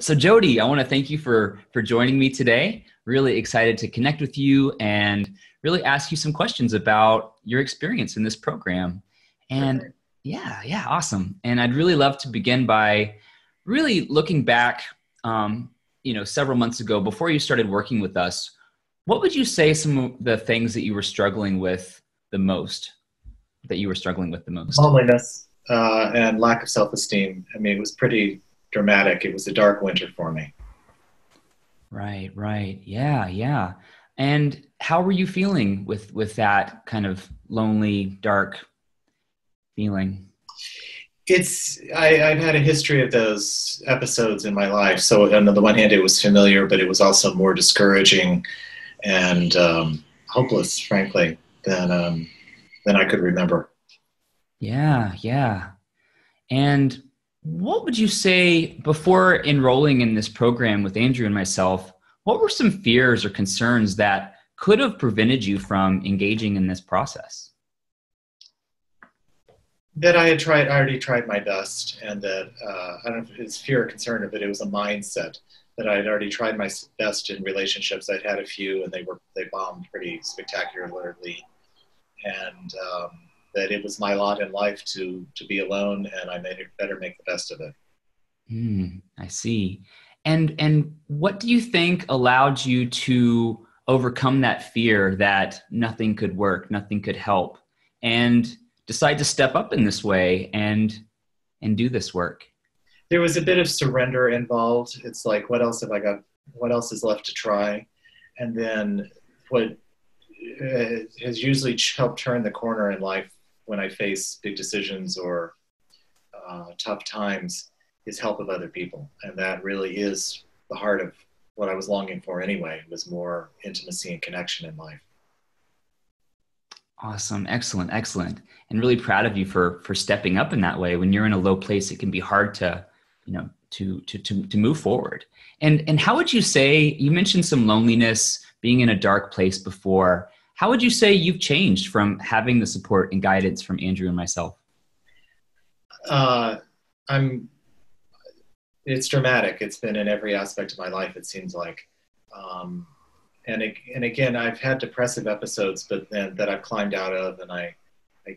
So Jody, I want to thank you for joining me today. Really excited to connect with you and really ask you some questions about your experience in this program. And Perfect. yeah, awesome. And I'd really love to begin by really looking back, several months ago before you started working with us. What would you say some of the things that you were struggling with the most? That you were struggling with the most? Loneliness and lack of self-esteem. I mean, it was pretty dramatic. It was a dark winter for me. Right. Yeah. And how were you feeling with that kind of lonely, dark feeling? I've had a history of those episodes in my life. So on the one hand, it was familiar, but it was also more discouraging and hopeless, frankly, than I could remember. Yeah. And what would you say before enrolling in this program with Andrew and myself? What were some fears or concerns that could have prevented you from engaging in this process? That I already tried my best, and that I don't know if it's fear or concern, but it was a mindset that I had already tried my best in relationships. I'd had a few, and they bombed pretty spectacularly, and that it was my lot in life to be alone, and I made it better make the best of it. I see. And what do you think allowed you to overcome that fear that nothing could work, nothing could help, and decide to step up in this way and do this work? There was a bit of surrender involved. It's like, what else have I got? What else is left to try? And then what has usually helped turn the corner in life when I face big decisions or tough times is help of other people. And that really is the heart of what I was longing for anyway, was more intimacy and connection in life. Awesome. Excellent. And really proud of you for stepping up in that way. When you're in a low place, it can be hard to, to move forward. And how would you say, you mentioned some loneliness, being in a dark place before. How would you say you've changed from having the support and guidance from Andrew and myself? Uh, I'm, it's dramatic. It's been in every aspect of my life, it seems like. Um, and again, I've had depressive episodes, but then that I've climbed out of, and I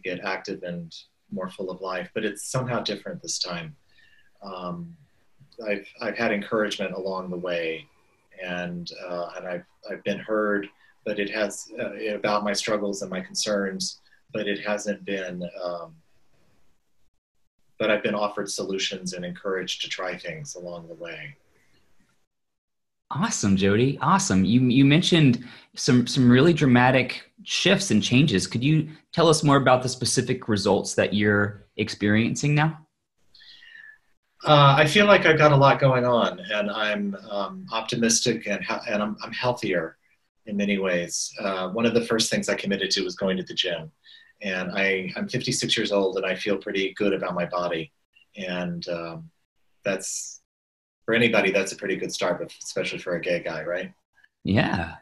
get active and more full of life. But it's somehow different this time. Um, I've had encouragement along the way, and I've been heard, but it has about my struggles and my concerns, but it hasn't been. But I've been offered solutions and encouraged to try things along the way. Awesome, Jody. Awesome. You mentioned some really dramatic shifts and changes. Could you tell us more about the specific results that you're experiencing now? I feel like I've got a lot going on, and I'm optimistic, and I'm healthier in many ways. One of the first things I committed to was going to the gym, and I'm 56 years old, and I feel pretty good about my body, and that's for anybody, that's a pretty good start, but especially for a gay guy, right? Yeah.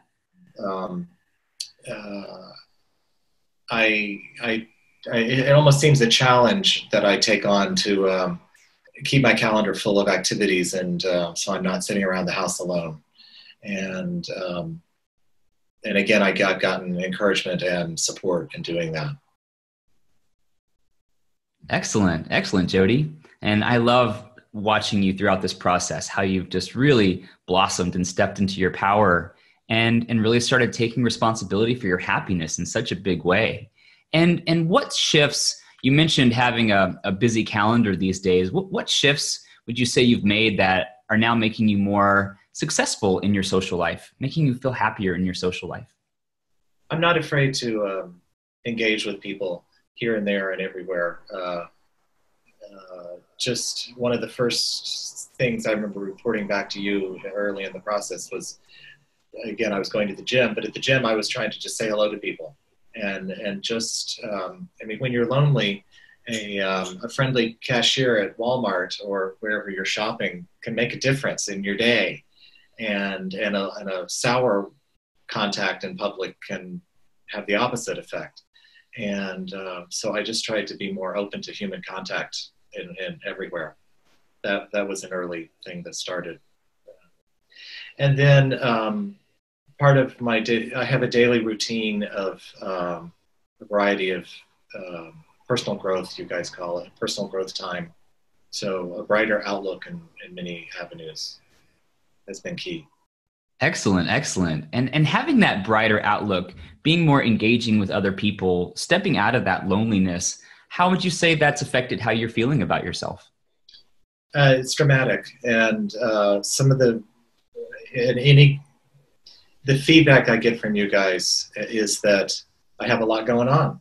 Um, uh, it almost seems a challenge that I take on to keep my calendar full of activities, and so I'm not sitting around the house alone. And and again, I've gotten encouragement and support in doing that. Excellent, Jody. And I love watching you throughout this process, how you've just really blossomed and stepped into your power and really started taking responsibility for your happiness in such a big way. And what shifts, you mentioned having a busy calendar these days. What shifts would you say you've made that are now making you more successful in your social life, making you feel happier in your social life? I'm not afraid to engage with people here and there and everywhere. Just one of the first things I remember reporting back to you early in the process was, again, I was going to the gym, but at the gym I was trying to just say hello to people, and just I mean, when you're lonely, a friendly cashier at Walmart or wherever you're shopping can make a difference in your day, and a sour contact in public can have the opposite effect. And so I just tried to be more open to human contact in everywhere. That was an early thing that started. And then part of my day, I have a daily routine of a variety of personal growth, you guys call it, personal growth time. So a brighter outlook in many avenues has been key. Excellent, excellent. And having that brighter outlook, being more engaging with other people, stepping out of that loneliness, how would you say that's affected how you're feeling about yourself? It's dramatic, and some of any the feedback I get from you guys is that I have a lot going on,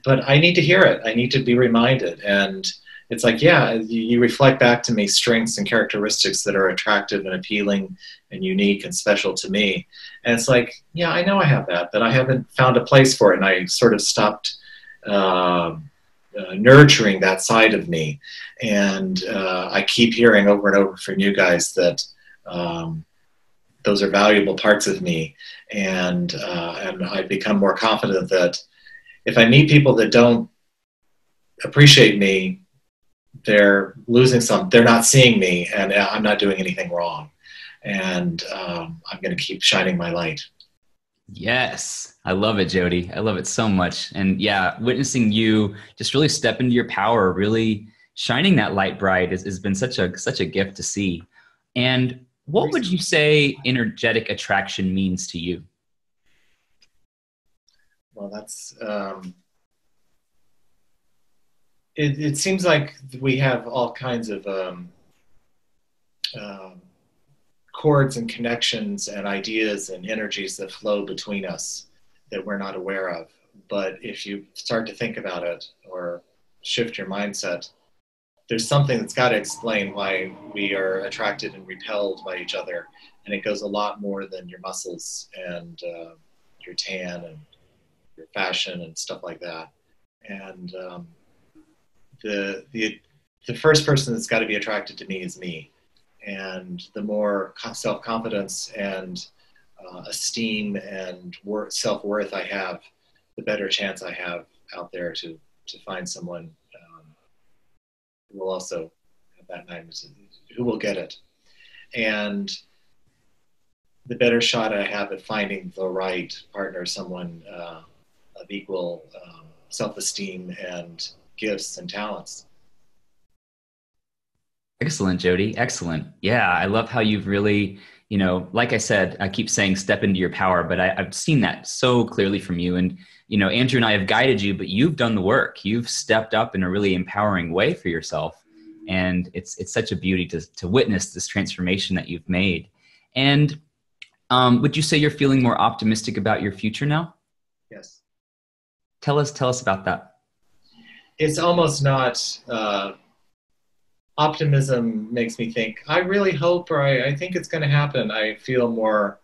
but I need to hear it. I need to be reminded, and it's like, yeah, you reflect back to me strengths and characteristics that are attractive and appealing and unique and special to me, and it's like, yeah, I know I have that, but I haven't found a place for it, and I sort of stopped nurturing that side of me, and I keep hearing over and over from you guys that. Those are valuable parts of me, and I've become more confident that if I meet people that don't appreciate me, they're losing some. They're not seeing me, and I'm not doing anything wrong. And I'm going to keep shining my light. Yes, I love it, Jody. I love it so much. And yeah, witnessing you just really step into your power, really shining that light bright has been such a gift to see. And what would you say energetic attraction means to you? Well, that's it seems like we have all kinds of um, chords and connections and ideas and energies that flow between us that we're not aware of. But if you start to think about it or shift your mindset, there's something that's got to explain why we are attracted and repelled by each other. And it goes a lot more than your muscles and your tan and your fashion and stuff like that. And the first person that's got to be attracted to me is me. And the more self-confidence and esteem and self-worth I have, the better chance I have out there to find someone who will also have that magnitude, who will get it. And the better shot I have at finding the right partner, someone of equal self-esteem and gifts and talents. Excellent, Jody. Excellent. Yeah, I love how you've really, like I said, I keep saying step into your power, but I've seen that so clearly from you. And, Andrew and I have guided you, but you've done the work. You've stepped up in a really empowering way for yourself. And it's such a beauty to witness this transformation that you've made. And would you say you're feeling more optimistic about your future now? Yes. Tell us about that. It's almost not optimism makes me think, I really hope, or I think it's going to happen. I feel more,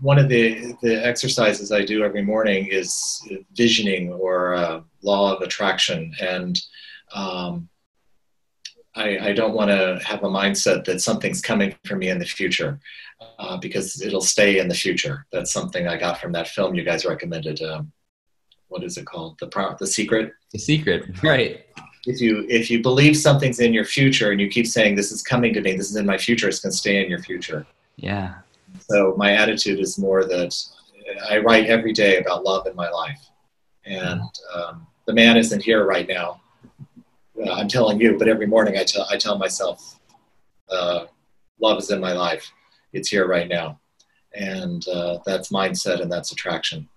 one of the exercises I do every morning is visioning or law of attraction. And I don't want to have a mindset that something's coming for me in the future because it'll stay in the future. That's something I got from that film you guys recommended. What is it called? The Secret? The Secret, right. If you believe something's in your future and you keep saying, this is coming to me, this is in my future, it's going to stay in your future. Yeah. So my attitude is more that I write every day about love in my life. And the man isn't here right now. I'm telling you, but every morning I tell myself, love is in my life. It's here right now. And that's mindset and that's attraction.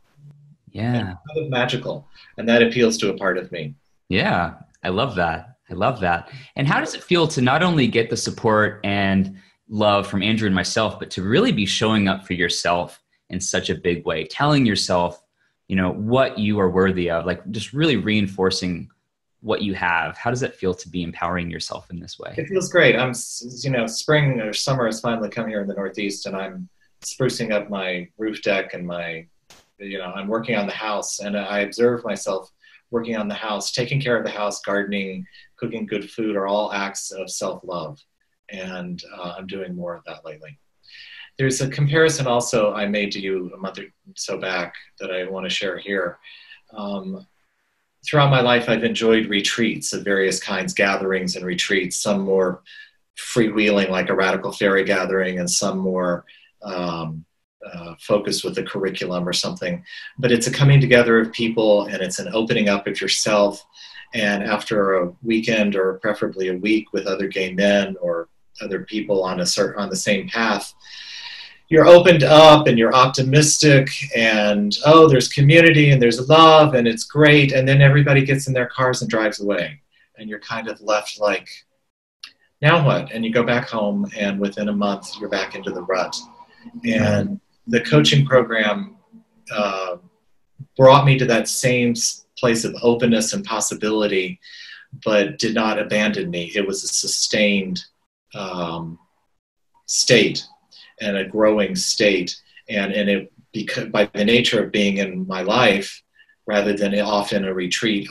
Yeah. And it's kind of magical. And that appeals to a part of me. Yeah. I love that. I love that. And how does it feel to not only get the support and love from Andrew and myself, but to really be showing up for yourself in such a big way, telling yourself, what you are worthy of, like just really reinforcing what you have? How does it feel to be empowering yourself in this way? It feels great. Spring or summer has finally come here in the Northeast, and I'm sprucing up my roof deck and I'm working on the house, and I observe myself working on the house, taking care of the house, gardening, cooking good food are all acts of self-love. And I'm doing more of that lately. There's a comparison also I made to you a month or so back that I want to share here. Throughout my life, I've enjoyed retreats of various kinds, gatherings and retreats, some more freewheeling, like a radical fairy gathering, and some more focused with the curriculum or something. But it's a coming together of people, and it's an opening up of yourself. And after a weekend, or preferably a week, with other gay men or other people on the same path, you're opened up and you're optimistic, and oh, there's community and there's love and it's great. And then everybody gets in their cars and drives away, and you're kind of left like, now what? And you go back home, and within a month you're back into the rut. And the coaching program brought me to that same place of openness and possibility, but did not abandon me. It was a sustained state, and a growing state. And it, because by the nature of being in my life, rather than off in a retreat,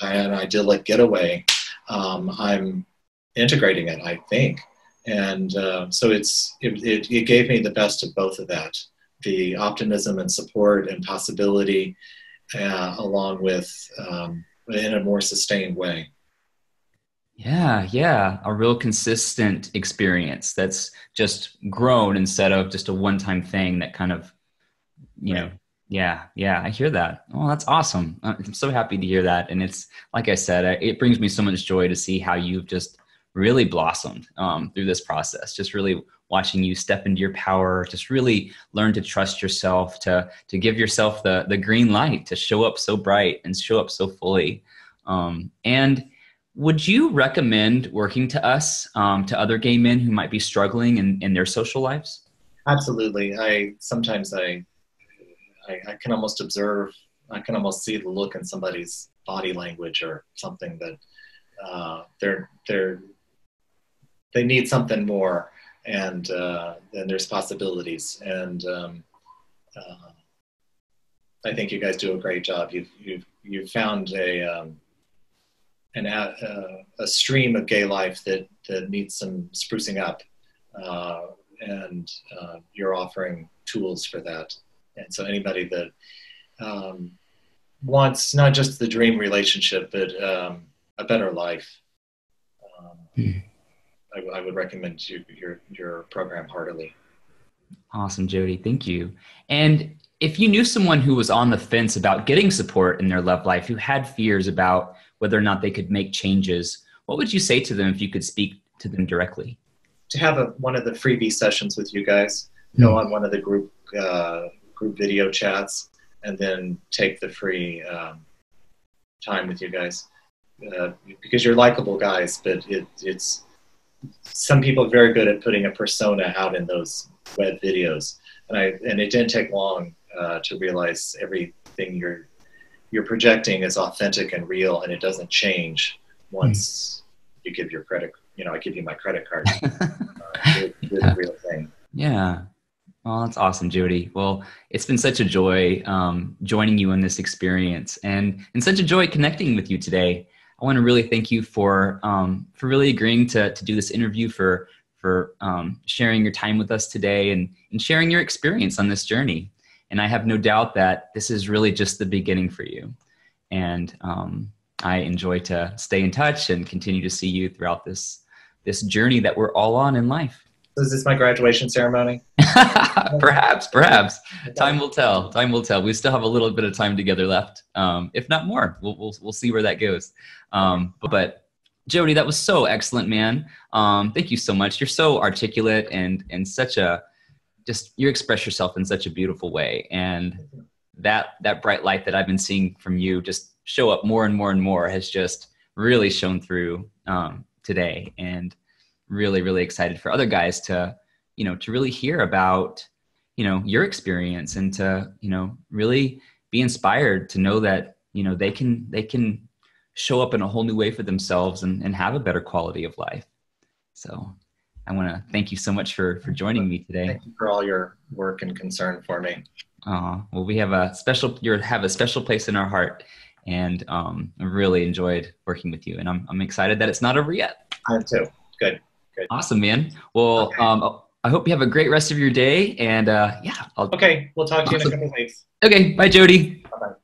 an idyllic getaway, I'm integrating it, I think. And so it gave me the best of both of that, the optimism and support and possibility, along with in a more sustained way. Yeah. A real consistent experience that's just grown instead of just a one-time thing that kind of, you know, yeah, I hear that. Oh, that's awesome. I'm so happy to hear that. And it's, like I said, it brings me so much joy to see how you've just really blossomed through this process, just really watching you step into your power, just really learn to trust yourself, to give yourself the green light, to show up so bright and show up so fully. And would you recommend working to us, to other gay men who might be struggling in their social lives? Absolutely. Sometimes I can almost observe, I can almost see the look in somebody's body language or something that they need something more, and then there's possibilities. And I think you guys do a great job. You've found a stream of gay life that needs some sprucing up, and you're offering tools for that. And so anybody that wants not just the dream relationship, but a better life, I would recommend your program heartily. Awesome, Jody. Thank you. And if you knew someone who was on the fence about getting support in their love life, who had fears about whether or not they could make changes, what would you say to them if you could speak to them directly? To have one of the freebie sessions with you guys, go on one of the group video chats, and then take the free time with you guys, because you're likable guys, but it's some people are very good at putting a persona out in those web videos, and it didn't take long to realize everything you're projecting is authentic and real, and it doesn't change once you give your credit. I give you my credit card. It's a real thing. Yeah. Well, that's awesome, Jody. Well, it's been such a joy joining you in this experience, and such a joy connecting with you today. I want to really thank you for really agreeing to do this interview, for sharing your time with us today, and sharing your experience on this journey. And I have no doubt that this is really just the beginning for you. And I enjoy to stay in touch and continue to see you throughout this journey that we're all on in life. Is this my graduation ceremony? Perhaps. Time will tell. We still have a little bit of time together left, if not more. We'll see where that goes. But Jody, that was so excellent, man. Thank you so much. You're so articulate and you express yourself in such a beautiful way. And that bright light that I've been seeing from you just show up more and more and more has just really shown through today. And really, really excited for other guys to really hear about, your experience, and to, really be inspired to know that, they can show up in a whole new way for themselves and have a better quality of life. So I want to thank you so much for joining me today. Thank you for all your work and concern for me. Well, we have a special place in our heart, and I really enjoyed working with you, and I'm excited that it's not over yet. I am too. Good. Awesome, man. Well, okay. I hope you have a great rest of your day, and okay, we'll talk to you in a couple of weeks. Okay, bye, Jody. Bye-bye.